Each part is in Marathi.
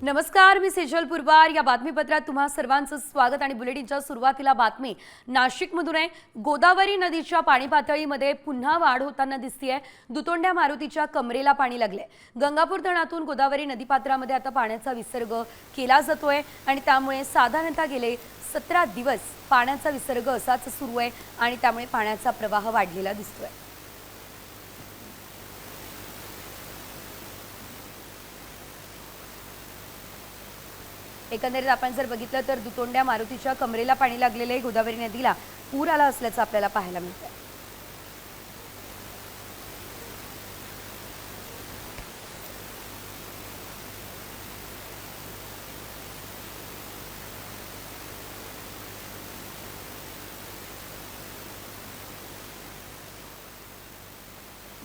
नमस्कार, मी सेजल पुरवार. या बातमीपत्रात तुम्हा सर्वांचं स्वागत आणि बुलेटिनच्या सुरुवातीला बातमी नाशिकमधून आहे. गोदावरी नदीच्या पाणी पातळीमध्ये पुन्हा वाढ होताना दिसतेय. दुतोंड्या मारुतीच्या कमरेला पाणी लागले. गंगापूर धरणातून गोदावरी नदीपात्रामध्ये आता पाण्याचा विसर्ग केला जातोय आणि त्यामुळे साधारणतः गेले 17 दिवस पाण्याचा विसर्ग असाच सुरू आहे आणि त्यामुळे पाण्याचा प्रवाह वाढलेला दिसतोय. एकंदरीत आपण जर बघितलं तर दुतोंड्या मारुतीच्या कमरेला पाणी लागलेले गोदावरी नदीला पूर आला असल्याचं आपल्याला पाहायला मिळतंय.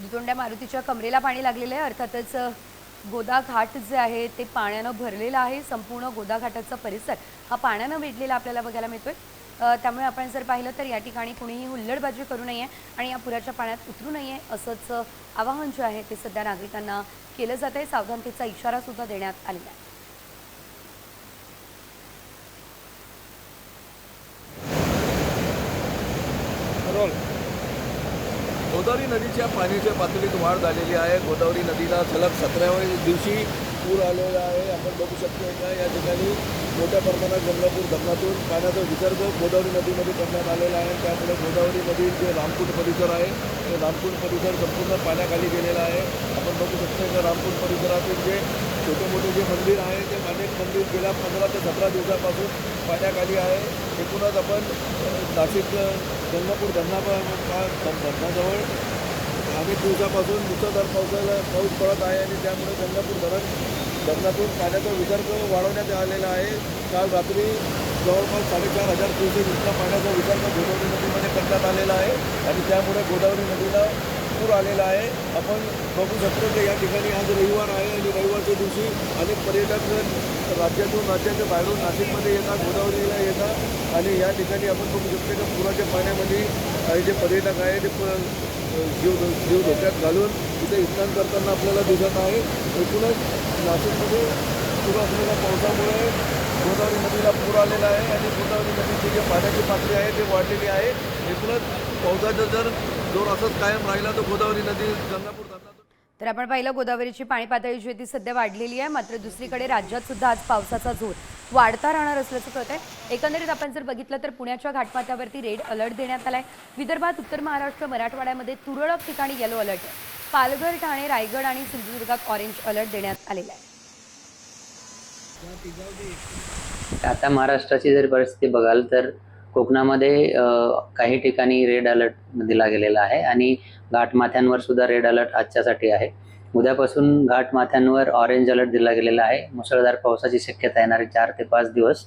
दुतोंड्या मारुतीच्या कमरेला पाणी लागलेलं आहे. अर्थातच गोदा घाट जे आहे ते पाण्यानं भरलेला आहे. संपूर्ण गोदा घाटाचा परिसर हा पाण्यानं वेढलेला आपल्याला बघायला मिळतोय. त्यामुळे आपण जर पाहिलं तर या ठिकाणी कुणीही हुल्लडबाजी करू नये आणि या पुराच्या पाण्यात उतरू नये असंच आवाहन जे आहे ते सध्या नागरिकांना केलं जात आहे. सावधानतेचा इशारा सुद्धा देण्यात आलेला आहे. गोदावरी नदीच्या पाण्याच्या पातळीत वाढ झालेली आहे. गोदावरी नदीला सलग 17व्या दिवशी पूर आलेला आहे. आपण बघू शकतो का या ठिकाणी मोठ्या प्रमाणात गंगापूर धरणातून पाण्याचा विसर्ग गोदावरी नदीमध्ये करण्यात आलेला आहे. त्यामुळे गोदावरी नदी जे रामकुंड परिसर आहे ते रामकुंड परिसर संपूर्ण पाण्याखाली गेलेला आहे. आपण बघू शकतो का रामकुंड परिसरातील जे छोटे मोठे जे मंदिर आहे ते अनेक मंदिर गेल्या 15 ते 17 दिवसापासून पाण्याखाली आहे. एकूणच आपण नाशिक गंगापूर धरणाजवळ अनेक दिवसापासून मुसळधार पाऊस पडत आहे आणि त्यामुळे गंगापूर धरणातून पाण्याचा विसर्ग वाढवण्यात आलेला आहे. काल रात्री जवळपास 4,500 क्युसेक इतका पाण्याचा विसर्ग गोदावरी नदीमध्ये करण्यात आलेला आहे आणि त्यामुळे गोदावरी नदीला पूर आलेला आहे. आपण बघू शकतो की या ठिकाणी आज रविवार आहे आणि रविवारच्या दिवशी अनेक पर्यटक राज्याच्या बाहेरून नाशिकमध्ये येतात, गोदावरीला येतात आणि या ठिकाणी आपण बघू शकतो की पुराच्या पाण्यामध्ये जे पर्यटक आहे ते जीव धोक्यात घालून तिथे स्नान करताना आपल्याला दिसत आहे. एकूणच नाशिकमध्ये सुरू असलेल्या पावसामुळे गोदावरी नदीला पूर आलेला आहे आणि गोदावरी नदीची जी पाण्याची पातळी आहे ती वाढलेली आहे. एकूणच पावसाचा जर जोर असंच कायम राहिला तर गोदावरी नदी गंगापूर धरणातून तर आपण पाहिलं गोदावरीची पाणी पातळी जी ती सध्या वाढलेली आहे. मात्र दुसरीकडे राज्यात सुद्धा आज पावसाचा जोर वाढता राहणार असल्याचं कळत आहे. एकंदरीत आपण जर बघितलं तर पुण्याच्या घाटमाथ्यावरती रेड अलर्ट देण्यात आलाय. विदर्भात, उत्तर महाराष्ट्र, मराठवाड्यामध्ये तुरळक ठिकाणी येलो अलर्ट आहे. पालघर, ठाणे, रायगड आणि सिंधुदुर्गात ऑरेंज अलर्ट देण्यात आलेला आहे. आता महाराष्ट्राची जर परिस्थिती बघाल तर कोकणामध्ये काही ठिकाणी रेड अलर्ट दिला गेलेला आहे आणि घाटमाथ्यांवर सुद्धा रेड अलर्ट आजच्यासाठी आहे. उद्यापासून घाटमाथ्यांवर ऑरेंज अलर्ट दिला गेलेला आहे. मुसळधार पावसाची शक्यता येणारे 4 ते 5 दिवस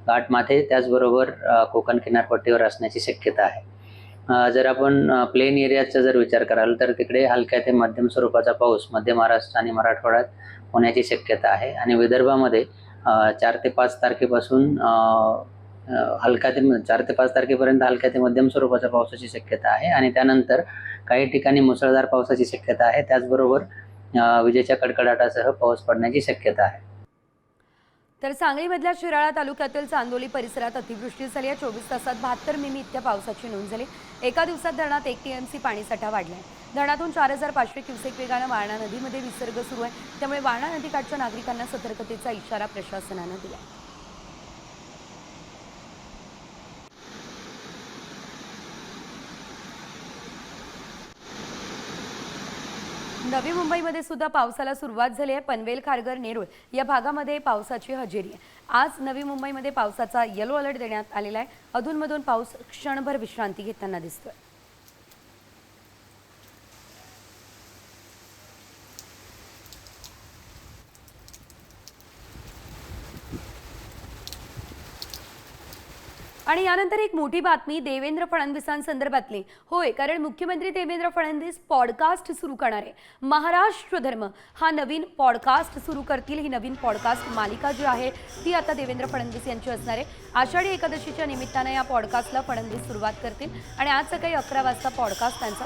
घाटमाथे त्याचबरोबर कोकण किनारपट्टीवर असण्याची शक्यता आहे. जर आपण प्लेन एरियाचा जर विचार कराल तर तिकडे हलक्या ते मध्यम स्वरूपाचा पाऊस मध्य महाराष्ट्र आणि मराठवाड्यात होण्याची शक्यता आहे आणि विदर्भामध्ये 4 ते 5 तारखेपासून 4 ते 5 तारखेपर्यंत हलक्या ते मध्यम स्वरूपाच्या पावसाची शक्यता आहे आणि त्यानंतर काही ठिकाणी मुसळधार पावसाची शक्यता आहे. त्याचबरोबर विजेच्या कडकडाटासह पाऊस पडण्याची शक्यता आहे. तर सांगलीमधल्या शिराळा तालुक्यातील चांदोली परिसरात अतिवृष्टी झाली आहे. 24 तासात 72 मिमी इतक्या पावसाची नोंद झाली. एका दिवसात धरणात 1 TMC पाणीसाठा वाढलाय. धरणातून 4,500 क्युसेक वेगानं वारणा नदीमध्ये विसर्ग सुरू आहे. त्यामुळे वारणा नदीकाठच्या नागरिकांना सतर्कतेचा इशारा प्रशासनानं दिला. नवी मुंबईमध्ये सुद्धा पावसाला सुरुवात झाली आहे. पनवेल, खारघर, नेरूळ या भागामध्ये पावसाची हजेरी आहे. आज नवी मुंबईमध्ये पावसाचा येलो अलर्ट देण्यात आलेला आहे. अधूनमधून पाऊस क्षणभर विश्रांती घेताना दिसतोय. आणि यानंतर एक मोठी बातमी देवेंद्र फडणवीसांसंदर्भातली. होय, कारण मुख्यमंत्री देवेंद्र फडणवीस पॉडकास्ट सुरू करणार आहे. महाराष्ट्र धर्म हा नवीन पॉडकास्ट सुरू करतील. ही नवीन पॉडकास्ट मालिका जी आहे ती आता देवेंद्र फडणवीस यांची असणार आहे. आषाढी एकादशीच्या निमित्ताने या पॉडकास्टला फडणवीस सुरुवात करतील आणि आज सकाळी 11 वाजता पॉडकास्ट त्यांचा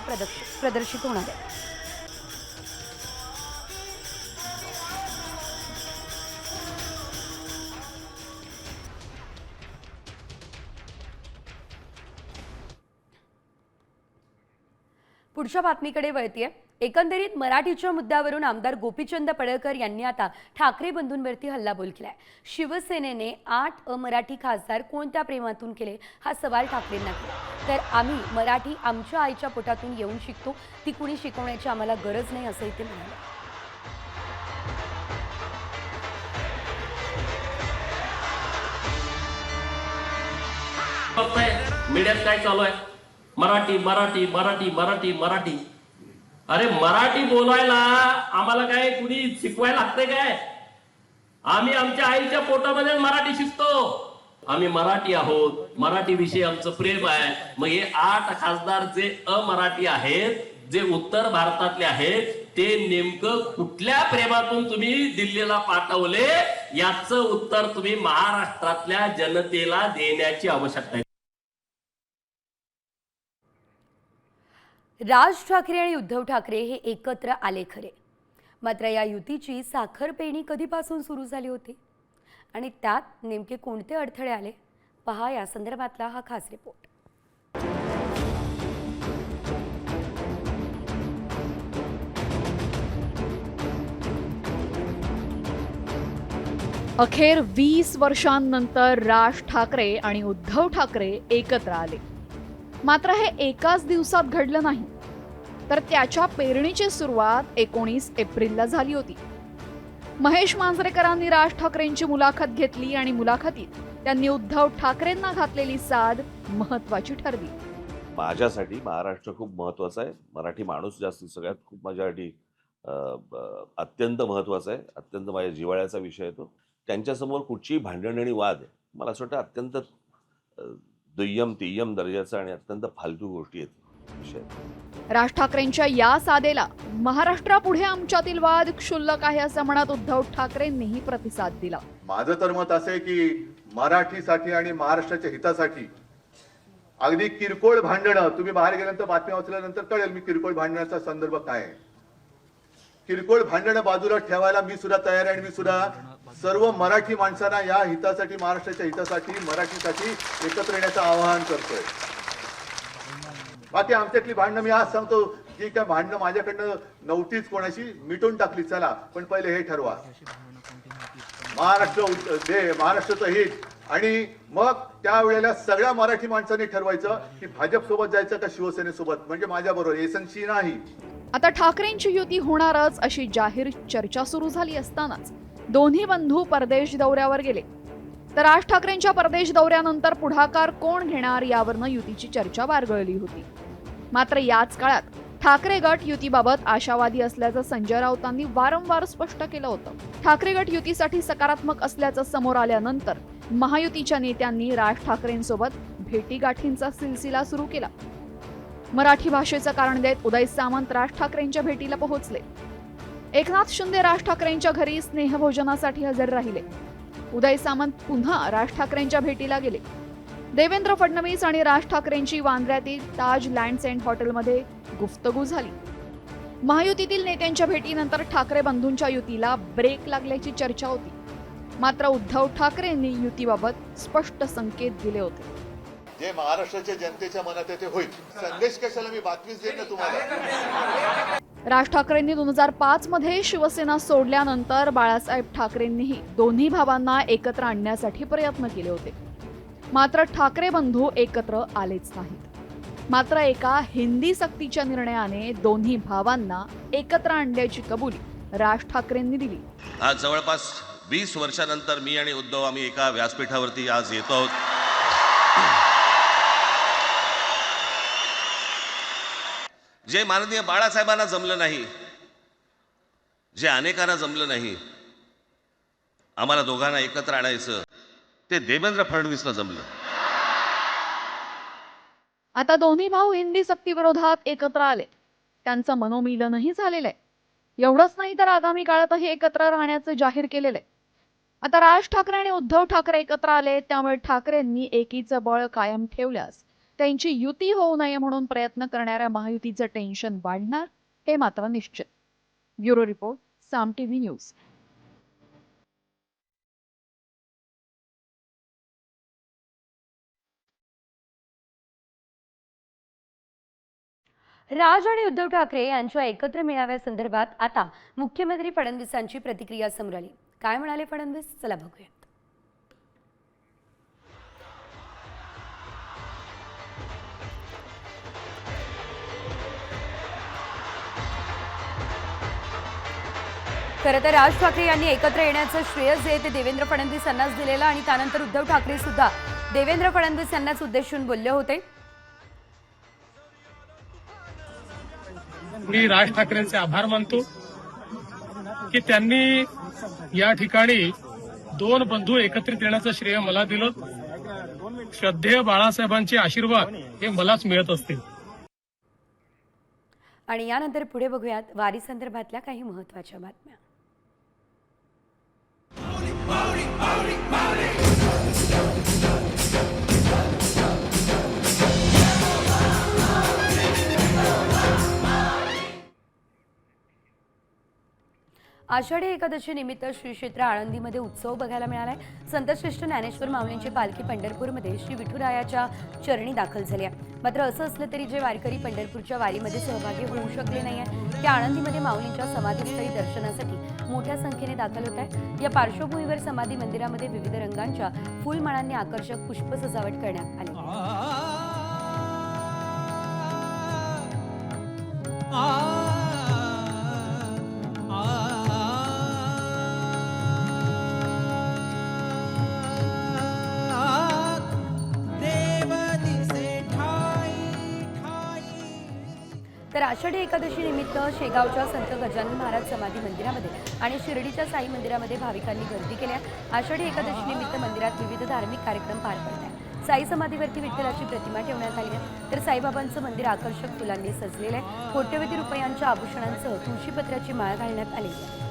प्रदर्शित होणार आहे. पुढच्या बातमीकडे वळतीये. एकंदरीत मराठीच्या मुद्द्यावरून आमदार गोपीचंद पडळकर यांनी आता ठाकरे बंधूंवरती हल्लाबोल केलाय. शिवसेनेने 8 अमराठी खासदार कोणत्या प्रेमातून केले हा सवाल ठाकरेंना केला. तर आम्ही मराठी आमच्या आईच्या पोटातून येऊन शिकतो, ती कुणी शिकवण्याची आम्हाला गरज नाही असंही ते म्हणाले. मीडियात काय चालू आहे? मराठी मराठी मराठी मराठी मराठी. अरे मराठी बोलायला आम्हाला काय कुणी शिकवायला लागते काय? आम्ही आमच्या आईच्या पोटामध्ये मराठी शिकतो. आम्ही मराठी आहोत, मराठी विषयी आमचं प्रेम आहे. मग हे 8 खासदार जे अमराठी आहेत, जे उत्तर भारतातले आहेत, ते नेमकं कुठल्या प्रेमातून तुम्ही दिल्लीला पाठवले याचं उत्तर तुम्ही महाराष्ट्रातल्या जनतेला देण्याची आवश्यकता आहे. राज ठाकरे आणि उद्धव ठाकरे हे एकत्र आले खरे, मात्र या युतीची साखरपेरणी कधीपासून सुरू झाली होती आणि त्यात नेमके कोणते अडथळे आले, पहा या संदर्भातला हा खास रिपोर्ट. अखेर 20 वर्षांनंतर राज ठाकरे आणि उद्धव ठाकरे एकत्र आले. मात्र हे एकाच दिवसात घडलं नाही, तर त्याच्या पेरणीची सुरुवात 19 एप्रिलला झाली होती. महेश मांजरेकरांनी राज ठाकरेंची मुलाखत घेतली आणि मुलाखतीत त्यांनी उद्धव ठाकरेंना घातलेली साद महत्वाची ठरली. माझ्यासाठी महाराष्ट्र खूप महत्वाचा आहे. मराठी माणूस जास्तीत सगळ्यात खूप माझ्यासाठी अत्यंत महत्वाचा आहे. अत्यंत माझ्या जिव्हाळ्याचा विषय आहे तो. त्यांच्यासमोर कुठचीही भांडण आणि वाद मला असं वाटतं अत्यंत दुय्यम तिय्यम दर्जाचा आणि अत्यंत फालतू गोष्टी आहेत विषय. राज ठाकरेंच्या या सादेला महाराष्ट्रापुढे आमच्यातील वाद क्षुल्लक आहे असं म्हणत उद्धव ठाकरेंनीही प्रतिसाद दिला. माझं तर मत असं आहे की मराठीसाठी आणि महाराष्ट्राच्या हितासाठी अगदी किरकोळ भांडणं, तुम्ही बाहेर गेल्यानंतर बातम्या वाचल्यानंतर कळेल मी किरकोळ भांडणाचा संदर्भ काय आहे. किरकोळ भांडणं बाजूला ठेवायला मी सुद्धा तयार आहे आणि मी सुद्धा सर्व मराठी माणसांना या हितासाठी, महाराष्ट्राच्या हितासाठी, मराठीसाठी एकत्र येण्याचं आवाहन करतोय. बाकी आमच्यातली भांडणं मी आज सांगतो की काय भांडणं माझ्याकडनं नव्हतीच, कोणाशी मिटून टाकली. चला पण पहिले हे ठरवा महाराष्ट्राचं हित, आणि मग त्यावेळेला सगळ्या मराठी माणसांनी ठरवायचं की भाजप सोबत जायचं का शिवसेनेसोबत, म्हणजे माझ्या बरोबर एसनशी नाही. आता ठाकरेंची युती होणारच अशी जाहीर चर्चा सुरू झाली असतानाच दोन्ही बंधू परदेश दौऱ्यावर गेले. तर राज ठाकरेंच्या परदेश दौऱ्यानंतर पुढाकार कोण घेणार यावरनं युतीची चर्चा बारगळली होती. मात्र याच काळात ठाकरे गट युतीबाबत आशावादी असल्याचं संजय राऊतांनी वारंवार स्पष्ट केलं होतं. ठाकरे गट युतीसाठी सकारात्मक असल्याचं समोर आल्यानंतर महायुतीच्या नेत्यांनी राज ठाकरेंसोबत भेटीगाठींचा सिलसिला सुरू केला. मराठी भाषेचं कारण देत उदय सामंत राज ठाकरेंच्या भेटीला पोहोचले. एकनाथ शिंदे राज ठाकरेंच्या घरी स्नेहभोजनासाठी हजर राहिले. उदय सामंत पुन्हा राज ठाकरेंच्या भेटीला गेले. देवेंद्र फडणवीस आणि राज ठाकरेंची वांद्र्यातील ताज लँड्स एंड हॉटेलमध्ये गुफ्तगू झाली. महायुतीतील नेत्यांच्या भेटीनंतर ठाकरे बंधूंच्या युतीला ब्रेक लागल्याची चर्चा होती. मात्र उद्धव ठाकरेंनी युतीबाबत स्पष्ट संकेत दिले होते. जे महाराष्ट्राच्या जनतेच्या मनात आहे ते होईल. संदेश कशाला मी बातमीच देईन ना तुम्हाला. राज ठाकरेंनी 2005 मध्ये शिवसेना सोडल्यानंतर बाळासाहेब ठाकरेंनीही दोन्ही भावांना एकत्र आणण्यासाठी प्रयत्न केले होते. मात्र ठाकरे बंधू एकत्र आलेच नाहीत. मात्र एका हिंदी सक्तीच्या निर्णयाने दोन्ही भावांना एकत्र आणण्याची कबुली राज ठाकरेंनी दिली. आज जवळपास 20 वर्षानंतर मी आणि उद्धव आम्ही एका व्यासपीठावरती आज येतो आहोत. जे माननीय बाळासाहेबांना जमलं नाही, जे अनेकांना जमलं नाही, आम्हाला दोघांना एकत्र आणायचं, ते देवेंद्र फडणवीसला जमलं. आता दोन्ही भाऊ हिंदी सक्तीविरोधात एकत्र आले. त्यांचं मनोमिलनही झालेलं आहे. एवढंच नाही तर आगामी काळातही एकत्र राहण्याचं जाहीर केलेलं आहे. आता राज ठाकरे आणि उद्धव ठाकरे एकत्र आले, त्यामुळे ठाकरेंनी एकीचं बळ कायम ठेवल्यास त्यांची युती होऊ नये म्हणून प्रयत्न करणाऱ्या महायुतीचं टेन्शन वाढणार हे मात्र निश्चित. ब्युरो रिपोर्ट, साम टीव्ही न्यूज. राज आणि उद्धव ठाकरे यांच्या एकत्र मेळाव्यासंदर्भात आता मुख्यमंत्री फडणवीसांची प्रतिक्रिया समोर आली. काय म्हणाले फडणवीस? चला बघूया. खरं तर राज ठाकरे यांनी एकत्र येण्याचं श्रेय जे ते देवेंद्र फडणवीस यांनाच दिलेलं आणि त्यानंतर उद्धव ठाकरे सुद्धा देवेंद्र फडणवीस यांनाच उद्देशून बोलले होते. मी राज ठाकरेंचे आभार मानतो की त्यांनी या ठिकाणी दोन बंधू एकत्रित येण्याचं श्रेय मला दिलं. श्रद्धेय बाळासाहेबांचे आशीर्वाद हे मलाच मिळत असतील. आणि यानंतर पुढे बघूयात वारी संदर्भातल्या काही महत्त्वाच्या बातम्या. आषाढी एकादशी निमित्त श्री क्षेत्र आळंदीमध्ये उत्सव बघायला मिळालाय. संतश्रेष्ठ ज्ञानेश्वर माऊलींची पालखी पंढरपूरमध्ये श्री विठुरायाच्या चरणी दाखल झाली आहे. मात्र असं असलं तरी जे वारकरी पंढरपूरच्या वारीमध्ये सहभागी होऊ शकले नाहीये ते आळंदीमध्ये माऊलींच्या समाधीस्थळी दर्शनासाठी मोठ्या संख्येने दाखल होत आहे. या पार्श्वभूमीवर समाधी मंदिरामध्ये विविध रंगांच्या फुलमाळांनी आकर्षक पुष्प सजावट करण्यात आली. तर आषाढी एकादशी निमित्त शेगावच्या संत गजानन महाराज समाधी मंदिरामध्ये आणि शिर्डीच्या साई मंदिरामध्ये भाविकांनी गर्दी केली आहे. आषाढी एकादशी निमित्त मंदिरात विविध धार्मिक कार्यक्रम पार पडत आहेत. साई समाधीवरती विठ्ठलाची प्रतिमा ठेवण्यात आली आहे. तर साईबाबांचं मंदिर आकर्षक फुलांनी सजलेलं आहे. कोट्यवधी रुपयांच्या आभूषणांसह तुळशीपत्राची माळ घालण्यात आली आहे.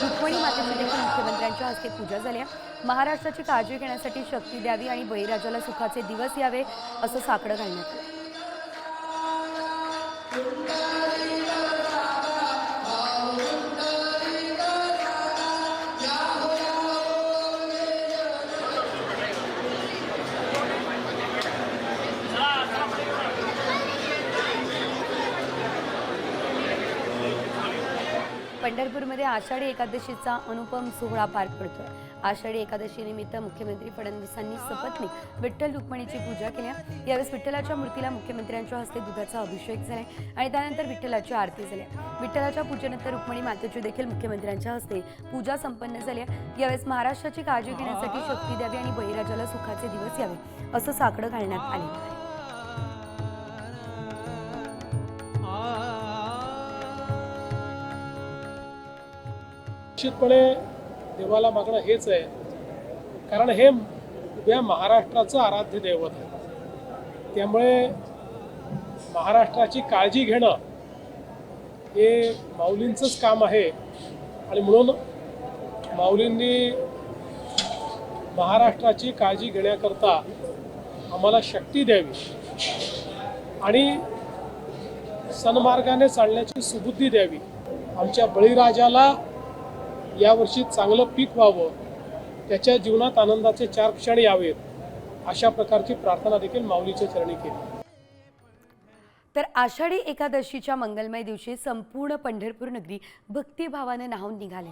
रुक्मिणी मातेची देखील मुख्यमंत्र्यांच्या हस्ते पूजा झाली आहे. महाराष्ट्राची काळजी घेण्यासाठी शक्ती द्यावी आणि बळीराजाला सुखाचे दिवस यावे असं साकडं घालण्यात आलं. पंढरपूरमध्ये आषाढी एकादशीचा अनुपम सोहळा पार पडतोय. आषाढी एकादशी निमित्त मुख्यमंत्री फडणवीसांनी सपत्नीक विठ्ठल रुक्मिणीची पूजा केली. यावेळेस विठ्ठलाच्या मूर्तीला मुख्यमंत्र्यांच्या हस्ते दुधाचा अभिषेक झालाय आणि त्यानंतर विठ्ठलाची आरती झाली. विठ्ठलाच्या पूजेनंतर रुक्मिणी मातेची देखील मुख्यमंत्र्यांच्या हस्ते पूजा संपन्न झाली. यावेळेस महाराष्ट्राची काळजी घेण्यासाठी शक्ती द्यावी आणि बळीराजाला सुखाचे दिवस यावे असं साकडं घालण्यात आले आहे. निश्चितपणे देवाला मागणं हेच आहे, कारण हे उभ्या महाराष्ट्राचं आराध्य दैवत आहे. त्यामुळे महाराष्ट्राची काळजी घेणं हे माऊलींचंच काम आहे आणि म्हणून माऊलींनी महाराष्ट्राची काळजी घेण्याकरता आम्हाला शक्ती द्यावी आणि सन्मार्गाने चालण्याची सुबुद्धी द्यावी. आमच्या बळीराजाला यावर्षी चांगलं पीक व्हावं, त्याच्या जीवनात आनंदाचे 4 क्षण यावेत अशा प्रकारची प्रार्थना देखील माऊलीच्या चरणी केली. तर आषाढी एकादशीच्या मंगलमय दिवशी संपूर्ण पंढरपूर नगरी भक्तिभावाने न्हाऊन निघाली.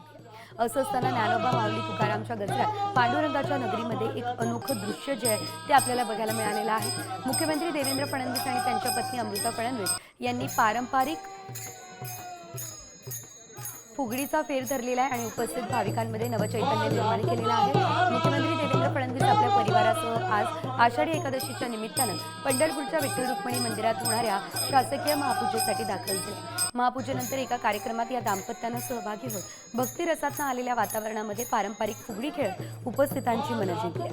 असं असताना ज्ञानोबा माऊली तुकारामच्या गजरात पांडुरंगाच्या नगरीमध्ये एक अनोखं दृश्य जे आहे ते आपल्याला बघायला मिळालेलं आहे. मुख्यमंत्री देवेंद्र फडणवीस आणि त्यांच्या पत्नी अमृता फडणवीस यांनी पारंपरिक फुगडीचा फेर धरलेला आहे आणि उपस्थित भाविकांमध्ये नवचैतन्य निर्माण केलेलं आहे। मुख्यमंत्री देवेंद्र फडणवीस आपल्या परिवारासह आज आषाढी एकादशीच्या निमित्तानं पंढरपूरच्या विठ्ठल रुक्मिणी मंदिरात होणाऱ्या शासकीय महापूजेसाठी दाखल झाले। महापूजेनंतर एका कार्यक्रमात या दाम्पत्यानं सहभागी होत भक्तिरसातनं आलेल्या वातावरणामध्ये पारंपरिक फुगडी खेळत उपस्थितांची मनं जिंकली।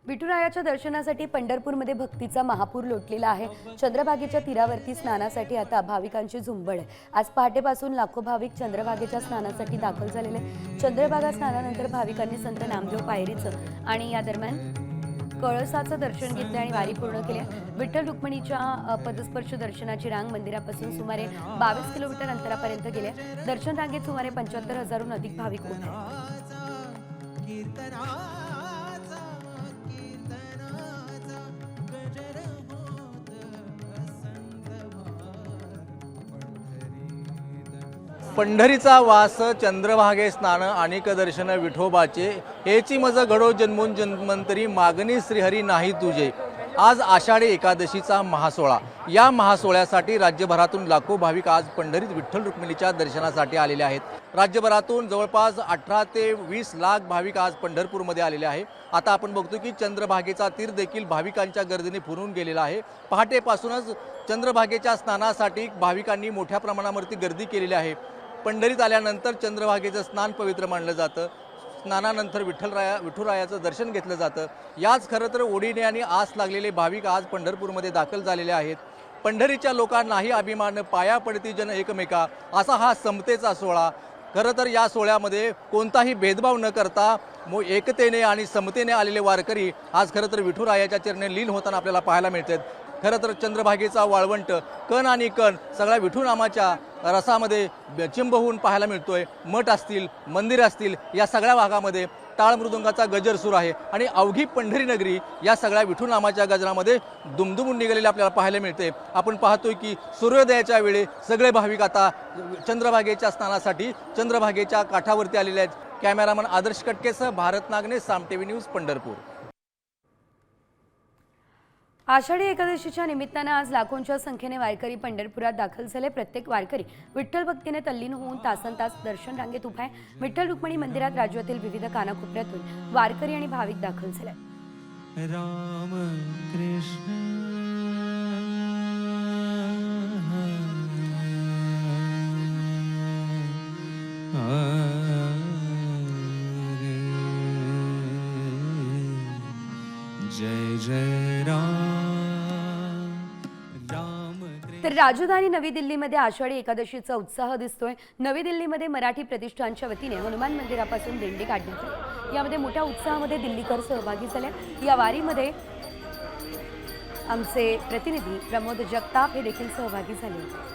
विठुरायाच्या दर्शनासाठी पंढरपूरमध्ये भक्तीचा महापूर लोटलेला आहे। चंद्रभागेच्या तीरावरती स्नानासाठी आता भाविकांची झुंबड आहे। आज पहाटेपासून लाखो भाविक चंद्रभागेच्या स्नानासाठी दाखल झालेले। चंद्रभागा स्नानानंतर भाविकांनी संत नामदेव पायरीचं आणि या दरम्यान कळसाचं दर्शन घेतलं आणि वारी पूर्ण केली। विठ्ठल रुक्मिणीच्या पदस्पर्श दर्शनाची रांग मंदिरापासून सुमारे 22 किलोमीटर अंतरापर्यंत गेली। दर्शन रांगेत सुमारे 75,000हून अधिक भाविक उभे आहेत। पंढरीचा वास चंद्रभागे स्नान अनेक दर्शन विठोबाचे हेची मज घडो जन्मोन जन्मंतरी मागणी श्रीहरी नाही तुझे। आज आषाढी एकादशीचा महासोळा। या महासोळ्यासाठी राज्यभरातून लाखो भाविक आज पंढरीत विठ्ठल रुक्मिणीच्या दर्शनासाठी आलेले आहेत। राज्यभरातून जवळपास 18 ते 20 लाख भाविक आज पंढरपूरमध्ये आलेले आहे। आता आपण बघतो की चंद्रभागेचा तीर देखील भाविकांच्या गर्दीने फुरून गेलेला आहे। पहाटेपासूनच चंद्रभागेच्या स्नानासाठी भाविकांनी मोठ्या प्रमाणावरती गर्दी केलेली आहे। पंढरीत आल्यानंतर चंद्रभागेचं स्नान पवित्र मानलं जातं। स्नानानंतर विठुरायाचं दर्शन घेतलं जातं। याच खरं तर ओढीने आणि आस लागलेले भाविक आज पंढरपूरमध्ये दाखल झालेले आहेत। पंढरीच्या लोकांनाही अभिमान पाया पडती जन एकमेका असा हा समतेचा सोहळा। खरं तर या सोहळ्यामध्ये कोणताही भेदभाव न करता एकतेने आणि समतेने आलेले वारकरी आज खरं तर विठुरायाच्या चरणी लीन होताना आपल्याला पाहायला मिळतात। खरं तर चंद्रभागेचा वाळवंट कण आणि कण सगळ्या विठुनामाच्या रसामध्ये चिंब होऊन पाहायला मिळतोय। मठ असतील, मंदिर असतील, या सगळ्या भागामध्ये टाळ मृदुंगाचा गजर सुरू आहे आणि अवघी पंढरी नगरी या सगळ्या विठुनामाच्या गजरामध्ये दुमदुमून निघालेले आपल्याला पाहायला मिळते। आपण पाहतोय की सूर्योदयाच्या वेळी सगळे भाविक आता चंद्रभागेच्या स्नानासाठी चंद्रभागेच्या काठावरती आलेले आहेत। कॅमेरामन आदर्श कटकेसह भारत नागने, साम टीव्ही न्यूज, पंढरपूर। आषाढी एकादशीच्या निमित्तानं आज लाखोंच्या संख्येने वारकरी पंढरपुरात दाखल झाले। प्रत्येक वारकरी विठ्ठल भक्तीने तल्लीन होऊन तासनतास दर्शन रांगेत उभा आहे। विठ्ठल रुक्मिणी मंदिरात राज्यातील विविध कानाकोपऱ्यातून वारकरी आणि भाविक दाखल झाले। राम कृष्ण जय जय राम। तर राजधानी नवी दिल्लीमध्ये आषाढी एकादशीचा उत्साह दिसतोय। नवी दिल्लीमध्ये मराठी प्रतिष्ठानच्या वतीने हनुमान मंदिरापासून दिंडी काढण्यात आली। यामध्ये मोठ्या उत्साहामध्ये दिल्लीकर सहभागी झाले। या वारीमध्ये आमचे प्रतिनिधी प्रमोद जगताप हे देखील सहभागी झाले होते।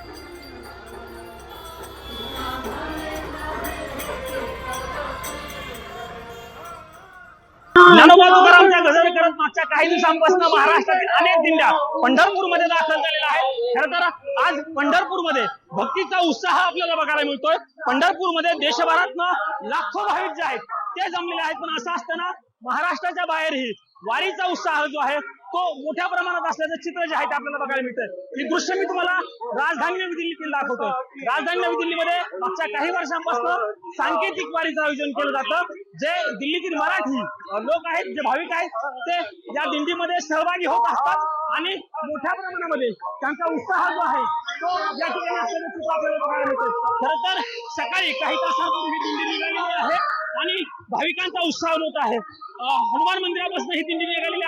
ज्ञानोबा तुकारामच्या गजर करत मागच्या काही दिवसांपासून महाराष्ट्रातील अनेक दिंड्या पंढरपूरमध्ये दाखल झालेल्या आहेत। खरं तर आज पंढरपूरमध्ये भक्तीचा उत्साह आपल्याला बघायला मिळतोय। पंढरपूरमध्ये देशभरातनं लाखो भाविक जे आहेत ते जमलेले आहेत। पण असं असताना महाराष्ट्राच्या बाहेरही वारीचा उत्साह जो आहे तो मोठ्या प्रमाणात असल्याचं चित्र जे आहे ते आपल्याला बघायला मिळतंय। ही दृश्य मी तुम्हाला राजधानी नवी दिल्लीतील दाखवतोय। राजधानी नवी दिल्लीमध्ये मागच्या काही वर्षांपासून सांकेतिक वारीचं आयोजन केलं जातं। जे दिल्लीतील मराठी लोक आहेत, जे भाविक आहेत, ते या दिंडीमध्ये सहभागी होत असतात आणि मोठ्या प्रमाणामध्ये त्यांचा उत्साह जो आहे तो या ठिकाणी असल्याचं चित्र आपल्याला बघायला मिळतंय। खरं तर सकाळी काही तासांपूर्वी ही दिंडी निघालेली आहे आणि भाविकांचा उत्साह होत आहे। हनुमान मंदिरापासून ही दिंडी निघालेली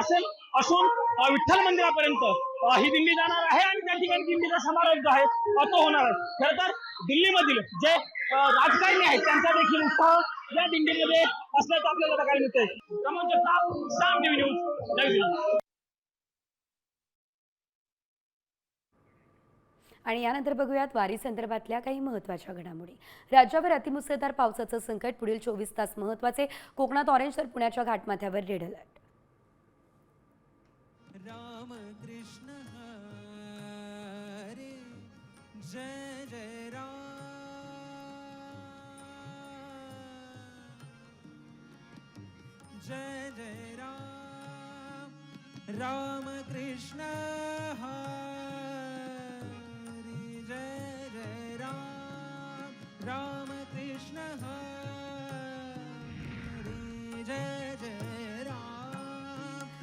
असून विठ्ठल मंदिरापर्यंत ही दिंडी जाणार आहे आणि त्या ठिकाणी दिंडीचा समारोप जो आहे तो होणार आहे। खरं तर दिल्लीमधील जे राजकारणी आहेत त्यांचा देखील उत्साह या दिंडीमध्ये असल्याचं आपल्याला बघायला मिळतंय। प्रमोद जगताप, साम टीव्ही न्यूज, नवी दिल्ली। आणि यानंतर बघूयात वारी संदर्भातल्या काही महत्त्वाच्या घडामोडी। राज्यावर अतिमुसळधार पावसाचं संकट, पुढील 24 तास महत्त्वाचे। कोकणात ऑरेंज तर पुण्याच्या घाटमाथ्यावर रेड अलर्ट। राम कृष्ण हरे जय जय राम जय जय राम राम कृष्ण हरे जय जय राम राम कृष्ण हरे जय जय राम।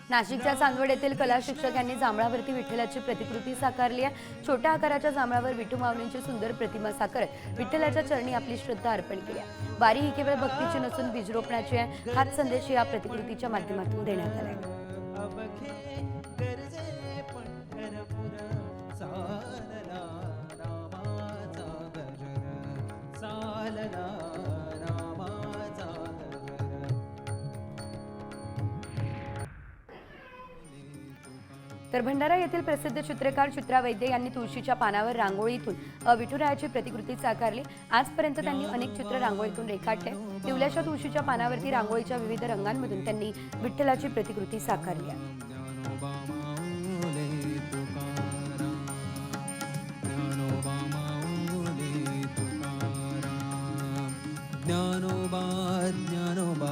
नाशिकच्या चांदवड येथील कला शिक्षक यांनी जांभळावरती विठ्ठलाची प्रतिकृती साकारली आहे। छोट्या आकाराच्या जांभळावर विठू माऊलींची सुंदर प्रतिमा साकारत विठ्ठलाच्या चरणी आपली श्रद्धा अर्पण केली आहे। वारी ही केवळ भक्तीची नसून बीज रोपण्याची आहे, हाच संदेश या प्रतिकृतीच्या माध्यमातून देण्यात आला आहे। तर भंडारा येथील प्रसिद्ध चित्रकार चित्रा वैद्य यांनी तुळशीच्या पानावर रांगोळीतून विठुरायाची प्रतिकृती साकारली। आजपर्यंत त्यांनी अनेक चित्र रांगोळीतून रेखाटले। तिवल्याच्या तुळशीच्या पानावरती रांगोळीच्या विविध रंगांमधून त्यांनी विठ्ठलाची प्रतिकृती साकारली आहे। ज्ञानोबा ज्ञानोबा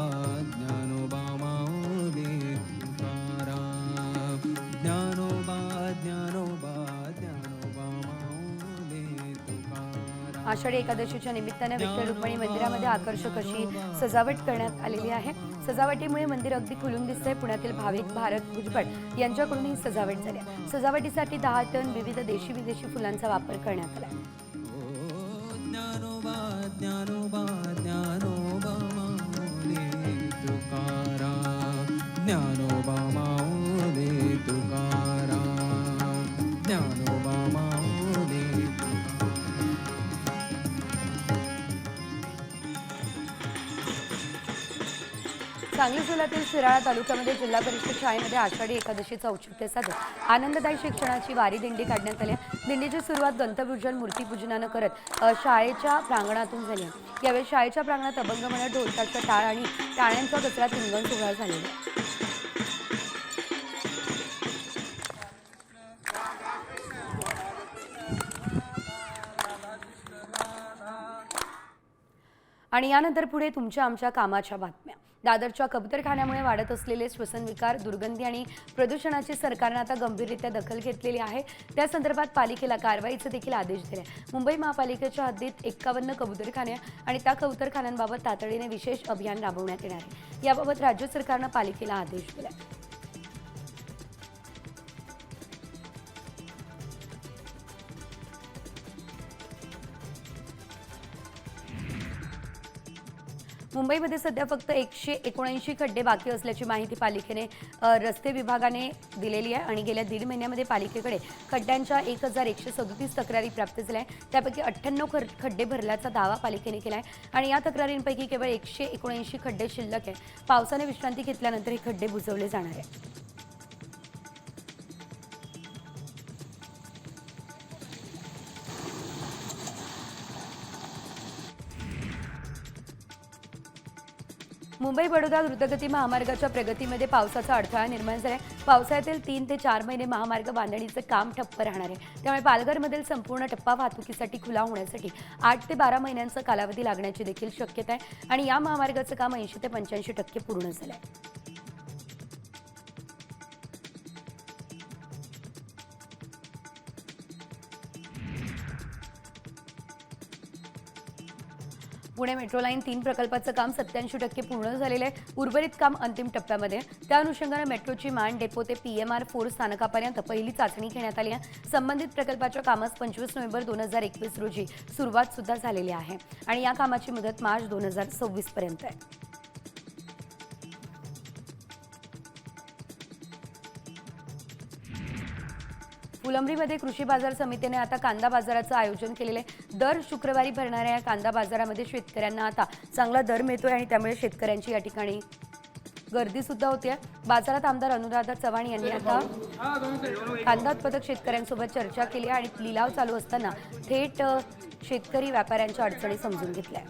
ज्ञानोबा माऊली तुकाराम ज्ञानोबा ज्ञानोबा ज्ञानोबा माऊली तुकाराम। आषाढी एकादशीच्या निमित्ताने विठ्ठल रुक्मिणी मंदिरामध्ये आकर्षक अशी सजावट करण्यात आलेली आहे। सजावटीमुळे मंदिर अगदी खुलून दिसतंय। पुण्यातील भाविक भारत भुजबळ यांच्याकडून ही सजावट झाली आहे। सजावटीसाठी 10 टन विविध देशी विदेशी फुलांचा वापर करण्यात आला आहे। ज्ञानोबा ज्ञानोबा ज्ञानोबा माऊली तुकाराम ज्ञानोबा माऊली तुकाराम ज्ञानोबा माऊली सांगली जिल्ह्यातील शिराळा तालुक्यामध्ये जिल्हा परिषद शाळेमध्ये आषाढी एकादशीचं औचित्य साधत आनंददायी शिक्षणाची वारी दिंडी काढण्यात आली। दिंडीची सुरुवात दंतपूजन मूर्तीपूजनानं करत शाळेच्या प्रांगणातून झाली। यावेळी शाळेच्या प्रांगणात अभंग म्हणत ढोलताशा टाळ आणि टाळ्यांच्या गजरात रिंगण सोहळा झालेला। आणि यानंतर पुढे तुमच्या आमच्या कामाच्या बातम्या। दादरच्या कबूतरखान्यामुळे वाढत असलेले श्वसनविकार, दुर्गंधी आणि प्रदूषणाची सरकारने आता गंभीररित्या दखल घेतलेली आहे। त्या संदर्भात पालिकेला कारवाईचे देखील आदेश दिले। मुंबई महापालिकेच्या हद्दीत 51 कबूतरखाने आणि त्या कबूतरखान्यांबाबत तातडीने विशेष अभियान राबवण्यात येणार आहे। याबाबत राज्य सरकारने पालिकेला आदेश दिले। मुंबईमध्ये सध्या फक्त 179 खड्डे बाकी असल्याची माहिती पालिकेने रस्ते विभागाने दिलेली आहे आणि गेल्या 1.5 महिन्यामध्ये पालिकेकडे खड्ड्यांच्या 1137 तक्रारी प्राप्त झाल्या आहेत। त्यापैकी 98 खड्डे भरल्याचा दावा पालिकेने केला आहे आणि या तक्रारींपैकी केवळ 179 खड्डे शिल्लक आहे। पावसाने विश्रांती घेतल्यानंतर हे खड्डे बुजवले जाणार आहेत। मुंबई बडोदा द्रुतगती महामार्गाच्या प्रगतीमध्ये पावसाचा अडथळा निर्माण झाला आहे। पावसाळ्यातील 3 ते 4 महिने महामार्ग बांधणीचे काम ठप्प राहणार आहे। त्यामुळे पालघरमधील संपूर्ण टप्पा वाहतुकीसाठी खुला होण्यासाठी 8 ते 12 महिन्यांचा कालावधी लागण्याची देखील शक्यता आहे आणि या महामार्गाचं काम 80 ते 85% पूर्ण झालं आहे। पुणे मेट्रो लाईन 3 प्रकल्पाचं काम 87% पूर्ण झालेलं आहे। उर्वरित काम अंतिम टप्प्यामध्ये आहे। त्या अनुषंगाने मेट्रोची मान डेपो ते PMR4 स्थानकापर्यंत पहिली चाचणी घेण्यात आली आहे। संबंधित प्रकल्पाच्या कामास 25 नोव्हेंबर 2021 रोजी सुरुवात सुद्धा झालेली आहे आणि या कामाची मुदत मार्च 2026 पर्यंत आहे। फुलंब्रीमध्ये कृषी बाजार समितीने आता कांदा बाजाराचं आयोजन केलेलं आहे। दर शुक्रवारी भरणाऱ्या या कांदा बाजारामध्ये शेतकऱ्यांना आता चांगला दर मिळतोय आणि त्यामुळे शेतकऱ्यांची या ठिकाणी गर्दी सुद्धा होते. बाजारात आमदार अनुराधा चव्हाण यांनी आता कांदा उत्पादक शेतकऱ्यांसोबत चर्चा केली आणि लिलाव चालू असताना थेट शेतकरी व्यापाऱ्यांच्या अडचणी समजून घेतल्या.